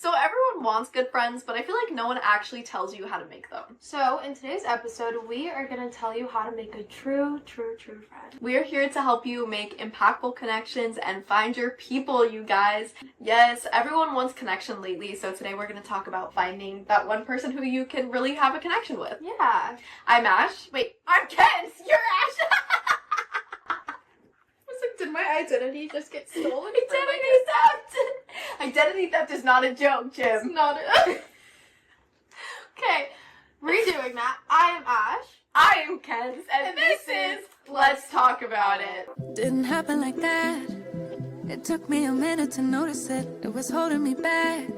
So everyone wants good friends, but I feel like no one actually tells you how to make them. So in today's episode, we are going to tell you how to make a true friend. We are here to help you make impactful connections and find your people, you guys. Yes, everyone wants connection lately, so today we're going to talk about finding that one person who you can really have a connection with. Yeah. I'm Ash. Wait, I'm Ken! You're Ash! Did my identity just get stolen? Identity theft! Identity theft is not a joke, Jim. It's not a... Okay, redoing that. I am Ash. I am Ken, and this is Let's Talk About It. Didn't happen like that. It took me a minute to notice it. It was holding me back.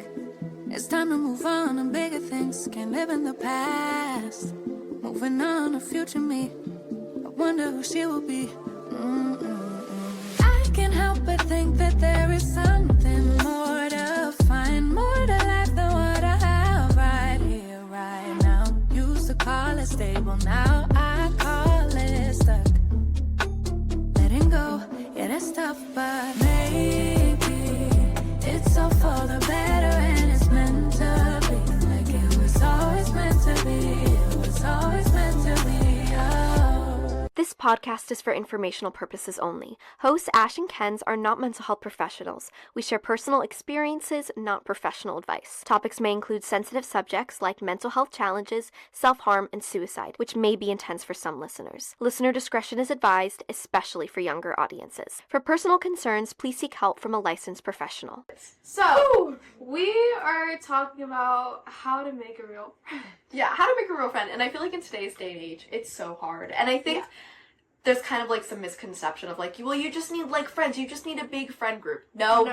It's time to move on to bigger things. Can't live in the past. Moving on to future me. I wonder who she will be. I can't help but think that there is something more to find, more to life than what I have right here, right now. Used to call it stable, now I call it stuck. Letting go, yeah, that's tough, but maybe it's all for the better and it's meant to be. Like it was always meant to be, it was always meant to be. This podcast is for informational purposes only. Hosts Ash and Kens are not mental health professionals. We share personal experiences, not professional advice. Topics may include sensitive subjects like mental health challenges, self-harm, and suicide, which may be intense for some listeners. Listener discretion is advised, especially for younger audiences. For personal concerns, please seek help from a licensed professional. So, we are talking about how to make a real friend. Yeah, how to make a real friend. And I feel like in today's day and age, it's so hard. And I think there's kind of like some misconception of like, well, you just need like friends. You just need a big friend group. No,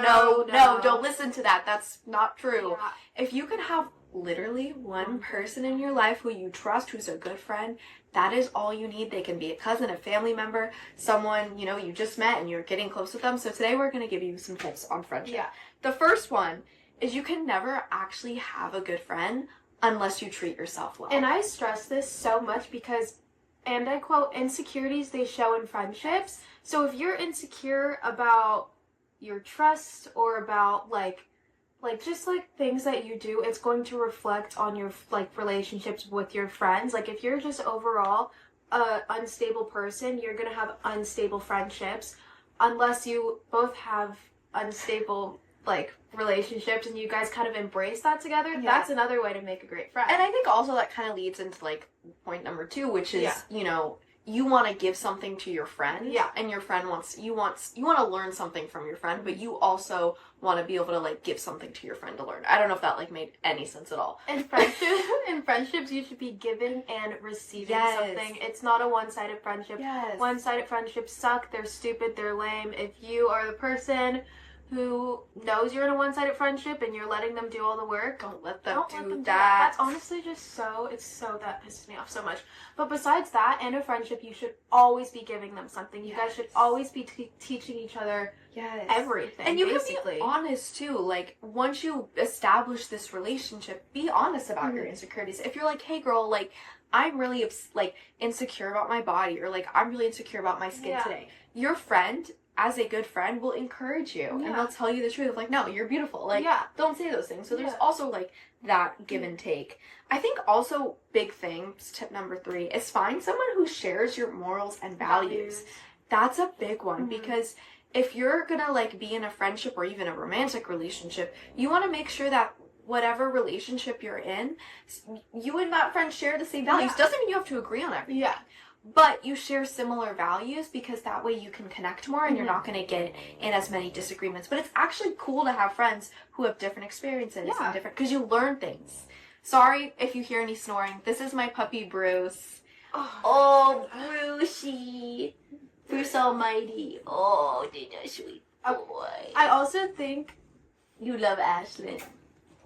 don't listen to that. That's not true. Yeah. If you can have literally one person in your life who you trust, who's a good friend, that is all you need. They can be a cousin, a family member, someone, you just met and you're getting close with them. So today we're going to give you some tips on friendship. Yeah. The first one is you can never actually have a good friend unless you treat yourself well. And I stress this so much because, and I quote, insecurities they show in friendships. So if you're insecure about your trust or about like just like things that you do, it's going to reflect on your like relationships with your friends. Like if you're just overall a unstable person, you're going to have unstable friendships unless you both have unstable like relationships and you guys kind of embrace that together. Yeah. That's another way to make a great friend. And I think also that kind of leads into like point number 2, which is, you want to give something to your friend. Yeah. And your friend you want to learn something from your friend, but you also want to be able to like give something to your friend to learn. I don't know if that like made any sense at all. In friendships, you should be giving and receiving something. It's not a one-sided friendship. Yes. One-sided friendships suck. They're stupid. They're lame. If you are the person who knows you're in a one-sided friendship and you're letting them do all the work, Don't let them do that. That's honestly just that pisses me off so much. But besides that, in a friendship, you should always be giving them something. You guys should always be teaching each other everything. And you basically can be honest too. Like once you establish this relationship, be honest about your insecurities. If you're like, hey girl, like I'm really insecure about my body, or like I'm really insecure about my skin today, your friend, as a good friend, will encourage you and they'll tell you the truth of like, no, you're beautiful. Like, don't say those things. So there's also like that give and take. I think also big things, tip number 3, is find someone who shares your morals and values. That's a big one because if you're gonna like be in a friendship or even a romantic relationship, you want to make sure that whatever relationship you're in, you and that friend share the same values. Doesn't mean you have to agree on everything. Yeah. But you share similar values because that way you can connect more and you're not going to get in as many disagreements. But it's actually cool to have friends who have different experiences and different, because you learn things. Sorry if you hear any snoring. This is my puppy Bruce. Oh Brucey. Bruce Almighty. Oh, you're a sweet boy. I also think you love Ashlyn.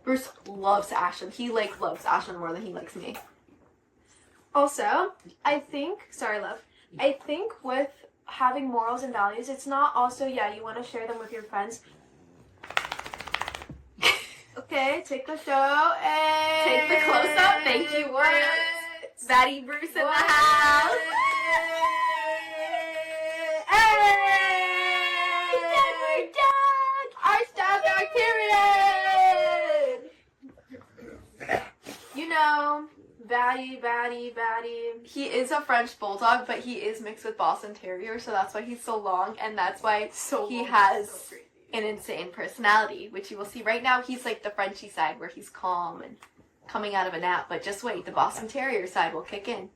Bruce loves Ashlyn. He loves Ashlyn more than he likes me. Also, I think with having morals and values, it's not also, you want to share them with your friends. Okay, take the show. Hey. Take the close up. Thank you, Bruce. Batty Bruce in the house. Hey. We're done. Our style period. baddie. He is a French bulldog, but he is mixed with Boston Terrier, so that's why he's so long, and that's why he has an insane personality, which you will see right now. He's like the Frenchie side where he's calm and coming out of a nap, but just wait, the Boston Terrier side will kick in.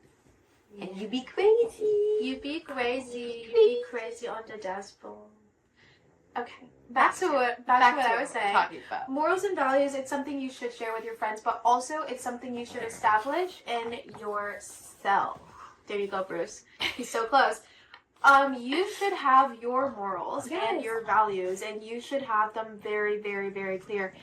And you be crazy. You be crazy on the dashboard. Okay, back to what I was saying. Talking about. Morals and values, it's something you should share with your friends, but also it's something you should establish in yourself. There you go, Bruce. He's so close. You should have your morals and your values, and you should have them very, very, very clear.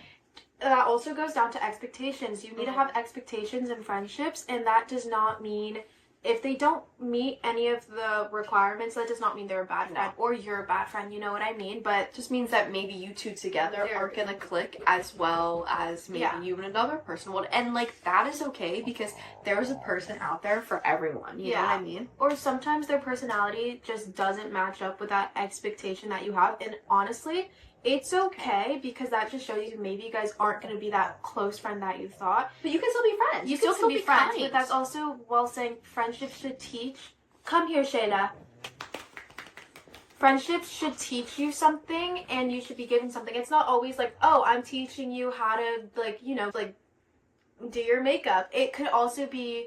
That also goes down to expectations. You need to have expectations in friendships, and that does not mean if they don't meet any of the requirements, that does not mean they're a bad friend or you're a bad friend, you know what I mean? But it just means that maybe you two together aren't gonna click as well as maybe you and another person would. And like that is okay because there's a person out there for everyone, you know what I mean? Or sometimes their personality just doesn't match up with that expectation that you have. And honestly, it's okay because that just shows you maybe you guys aren't going to be that close friend that you thought. But you can still be friends. You still can be friends. kind. But that's also while saying friendship should teach. Come here, Shayla. Friendships should teach you something and you should be given something. It's not always like, oh, I'm teaching you how to, like, you know, like, do your makeup. It could also be,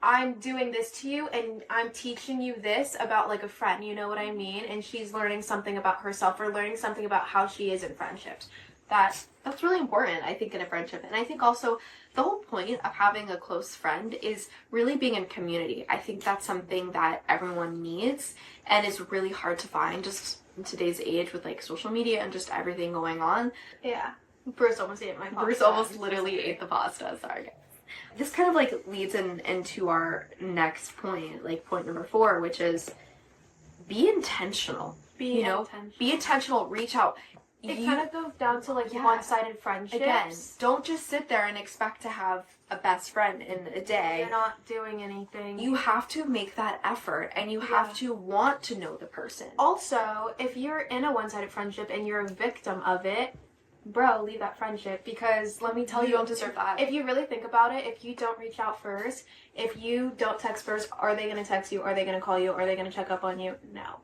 I'm doing this to you and I'm teaching you this about like a friend, you know what I mean? And she's learning something about herself or learning something about how she is in friendships. That's really important, I think, in a friendship. And I think also the whole point of having a close friend is really being in community. I think that's something that everyone needs and is really hard to find just in today's age with like social media and just everything going on. Yeah. Bruce almost ate my pasta. Bruce almost literally ate the pasta, sorry guys. This kind of like leads into our next point, like point number 4, which is be intentional. Be intentional, reach out. It kind of goes down to like one-sided friendships. Again, don't just sit there and expect to have a best friend in a day. You're not doing anything. You have to make that effort and you have to want to know the person. Also, if you're in a one-sided friendship and you're a victim of it, bro, leave that friendship because let me tell you, don't deserve that. If you really think about it, if you don't reach out first, if you don't text first, are they going to text you? Are they going to call you? Are they going to check up on you? No.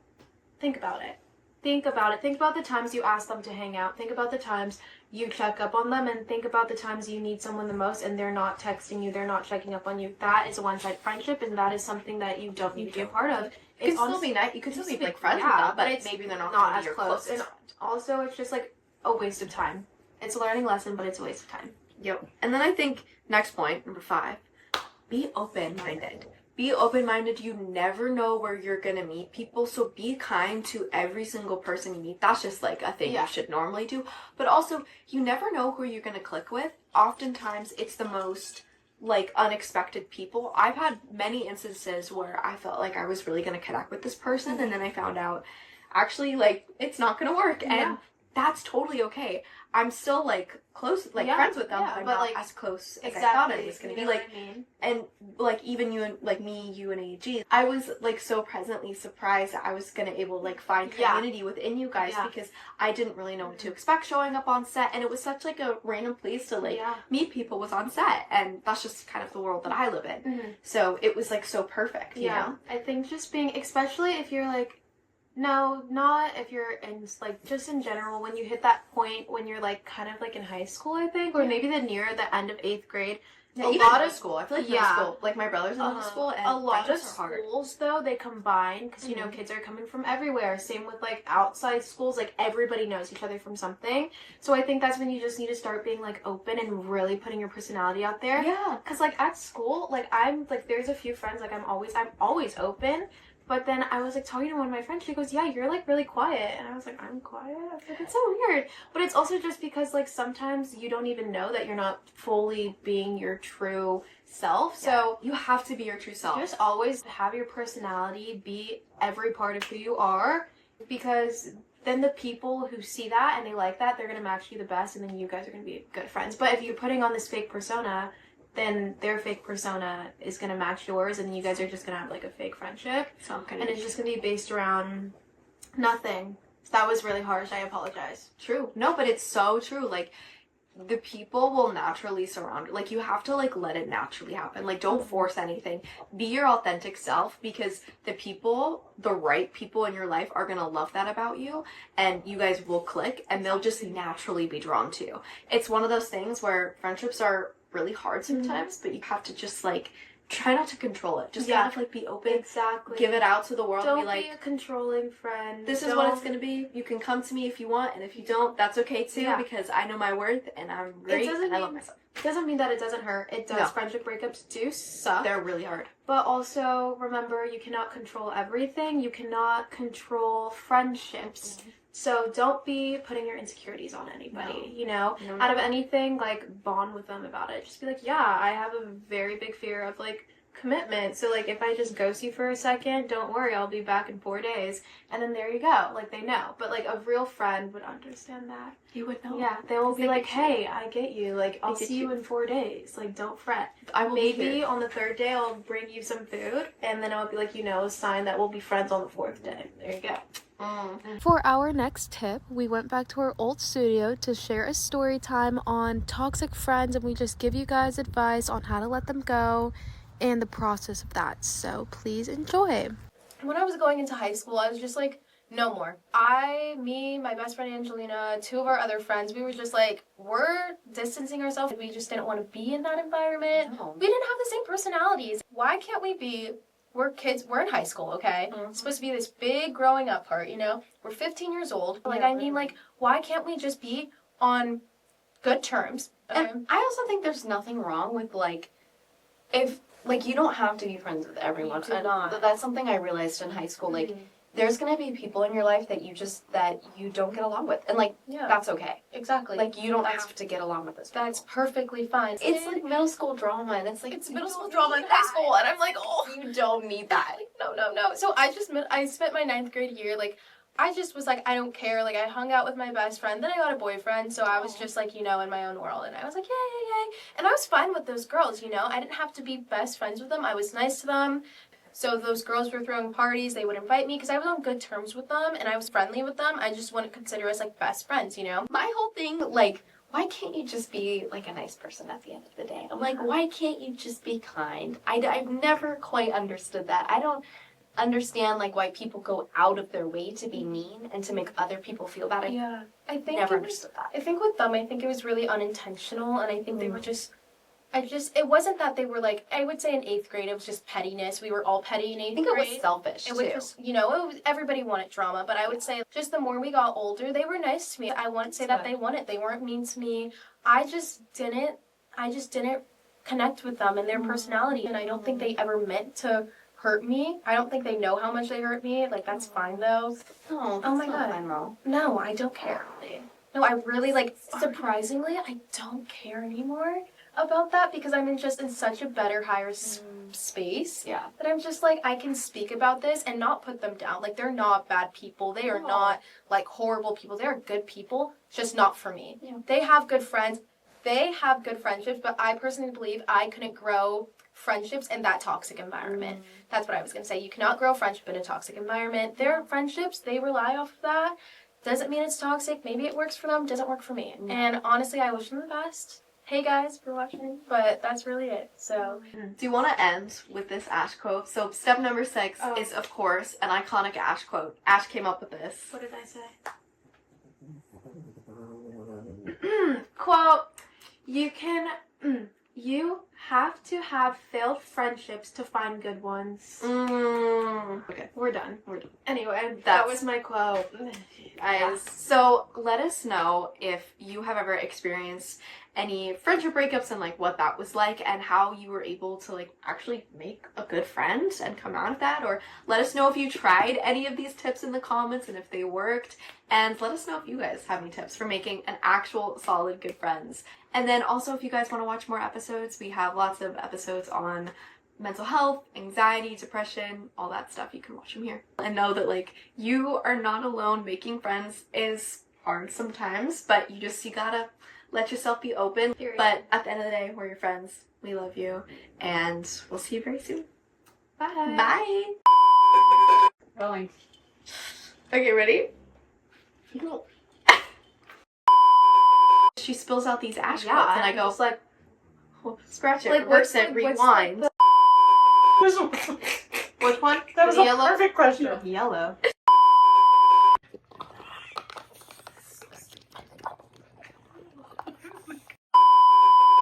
Think about it. Think about the times you ask them to hang out. Think about the times you check up on them and think about the times you need someone the most and they're not texting you, they're not checking up on you. That is a one-sided friendship and that is something that you don't need to be a part of. You can still be nice. You can still be like friends with them, but it's maybe they're not as your close. And also, it's just like a waste of time. It's a learning lesson, but it's a waste of time. Yep. And then I think next point, number 5, be open-minded. Be open-minded. You never know where you're gonna meet people, so be kind to every single person you meet. That's just like a thing you should normally do. But also, you never know who you're gonna click with. Oftentimes, it's the most like unexpected people. I've had many instances where I felt like I was really gonna connect with this person, and then I found out actually like it's not gonna work, and that's totally okay. I'm still like close, like friends with them, but I'm not like as close as I thought I was gonna be. Like, and like even you and like me, you and AG, I was like so presently surprised that I was gonna able to like find community within you guys because I didn't really know what to expect showing up on set, and it was such like a random place to like meet people was on set, and that's just kind of the world that I live in. So it was like so perfect. You know? I think just being, especially if you're like. No, not if you're in, like, just in general, when you hit that point when you're, like, kind of, like, in high school, I think, or maybe near the end of 8th grade. Yeah, a lot of school. I feel like middle school, like, my brother's in middle school, and a lot of schools, though, they combine, because, you know, kids are coming from everywhere. Same with, like, outside schools, like, everybody knows each other from something. So I think that's when you just need to start being, like, open and really putting your personality out there. Yeah. Because, like, at school, like, there's a few friends, like, I'm always open. But then I was, like, talking to one of my friends. She goes, yeah, you're, like, really quiet. And I was like, I'm quiet? I was like, it's so weird. But it's also just because, like, sometimes you don't even know that you're not fully being your true self. So you have to be your true self. Just always have your personality be every part of who you are. Because then the people who see that and they like that, they're going to match you the best. And then you guys are going to be good friends. But if you're putting on this fake persona, then their fake persona is going to match yours, and you guys are just going to have, like, a fake friendship. And it's just going to be based around nothing. That was really harsh. I apologize. True. No, but it's so true. Like, the people will naturally surround, like, you have to, like, let it naturally happen. Like, don't force anything. Be your authentic self, because the right people in your life are gonna love that about you, and you guys will click, and they'll just naturally be drawn to you. It's one of those things where friendships are really hard sometimes, but you have to just, like, try not to control it. Just kind of, like, be open. Exactly. Give it out to the world. Don't be like, be a controlling friend. this is what it's gonna be. You can come to me if you want, and if you don't, that's okay too, because I know my worth, and I'm great, and I love myself. It doesn't mean that it doesn't hurt. It does. No. Friendship breakups do suck. They're really hard. But also, remember, you cannot control everything. You cannot control friendships. So don't be putting your insecurities on anybody, you know? No. Out of anything, like, bond with them about it. Just be like, yeah, I have a very big fear of, like, commitment. So, like, if I just ghost you for a second, don't worry, I'll be back in 4 days. And then there you go. Like, they know. But, like, a real friend would understand that. You would know. Yeah, they will be like, hey, I get you. Like, I'll see you in 4 days. Like, don't fret. I will be Maybe here. on the 3rd day, I'll bring you some food. And then I'll be like, you know, a sign that we'll be friends on the 4th day. There you go. For our next tip, we went back to our old studio to share a story time on toxic friends, and we just give you guys advice on how to let them go and the process of that. So please enjoy. When I was going into high school, I was just like, no more. Me, my best friend Angelina, 2 of our other friends, we were just like, we're distancing ourselves. We just didn't want to be in that environment. No. We didn't have the same personalities. Why can't we be... We're kids, we're in high school, okay? It's supposed to be this big growing up part, you know? We're 15 years old. Like, I mean, like, why can't we just be on good terms? And I also think there's nothing wrong with, like, if, like, you don't have to be friends with everyone. You do not. That's something I realized in high school. Like, there's gonna be people in your life that you don't get along with. And, like, that's okay. Exactly. Like, you don't have to get along with this people. That's perfectly fine. It's like middle school drama, and it's like, It's middle school drama in high school, and I'm like, oh. you don't need that. No. So I spent my 9th grade year, like, I just was like, I don't care. Like, I hung out with my best friend. Then I got a boyfriend, so I was just, like, you know, in my own world. And I was like, yay. And I was fine with those girls, you know. I didn't have to be best friends with them. I was nice to them. So if those girls were throwing parties, they would invite me because I was on good terms with them, and I was friendly with them. I just wouldn't consider us, like, best friends, you know. My whole thing, like, why can't you just be, like, a nice person at the end of the day? I'm like, why can't you just be kind? I've never quite understood that. I don't understand, like, why people go out of their way to be mean and to make other people feel bad. I think never understood that. I think with them, I think it was really unintentional, and I think they were just... it wasn't that they were, like, I would say in 8th grade, it was just pettiness. We were all petty in 8th grade. I think it was selfish, It was just, you know, everybody wanted drama, but I would say just the more we got older, they were nice to me. I wouldn't say that they weren't mean to me. I just didn't connect with them and their personality, and I don't think they ever meant to hurt me. I don't think they know how much they hurt me. Like, that's fine, though. No, Oh my not God. fine, though. No, I don't care. No, I really, like, surprisingly, I don't care anymore about that because I'm in such a better, higher space. Yeah. That I'm just like, I can speak about this and not put them down. Like, they're not bad people. They are not, like, horrible people. They are good people, just not for me. Yeah. They have good friends. They have good friendships, but I personally believe I couldn't grow friendships in that toxic environment. That's what I was going to say. You cannot grow friendship in a toxic environment. Their friendships, they rely off of that. Doesn't mean it's toxic. Maybe it works for them. Doesn't work for me. And honestly, I wish them the best. Hey guys for watching, but that's really it. So, Do you want to end with this Ash quote? So step number 6 is, of course, an iconic Ash quote. Ash came up with this. What did I say? Quote. You have to have failed friendships to find good ones. Okay. We're done. Anyway, that That's- was my quote. Guys, so let us know if you have ever experienced any friendship breakups and like what that was like and how you were able to like actually make a good friend and come out of that, or let us know if you tried any of these tips in the comments and if they worked, and let us know if you guys have any tips for making an actual solid good friends. And then also, if you guys want to watch more episodes, we have lots of episodes on mental health, anxiety, depression, all that stuff. You can watch them here. And know that like you are not alone. Making friends is hard sometimes, but you gotta let yourself be open. Period. But at the end of the day, we're your friends. We love you, and we'll see you very soon. Bye. Bye. Rolling. Okay, ready? she spills out these ash Yeah, quilts, and I and go, just, like, scratch it, like, reverse what's it, the- what's rewind. Which one? That was The a yellow? perfect question. Yellow.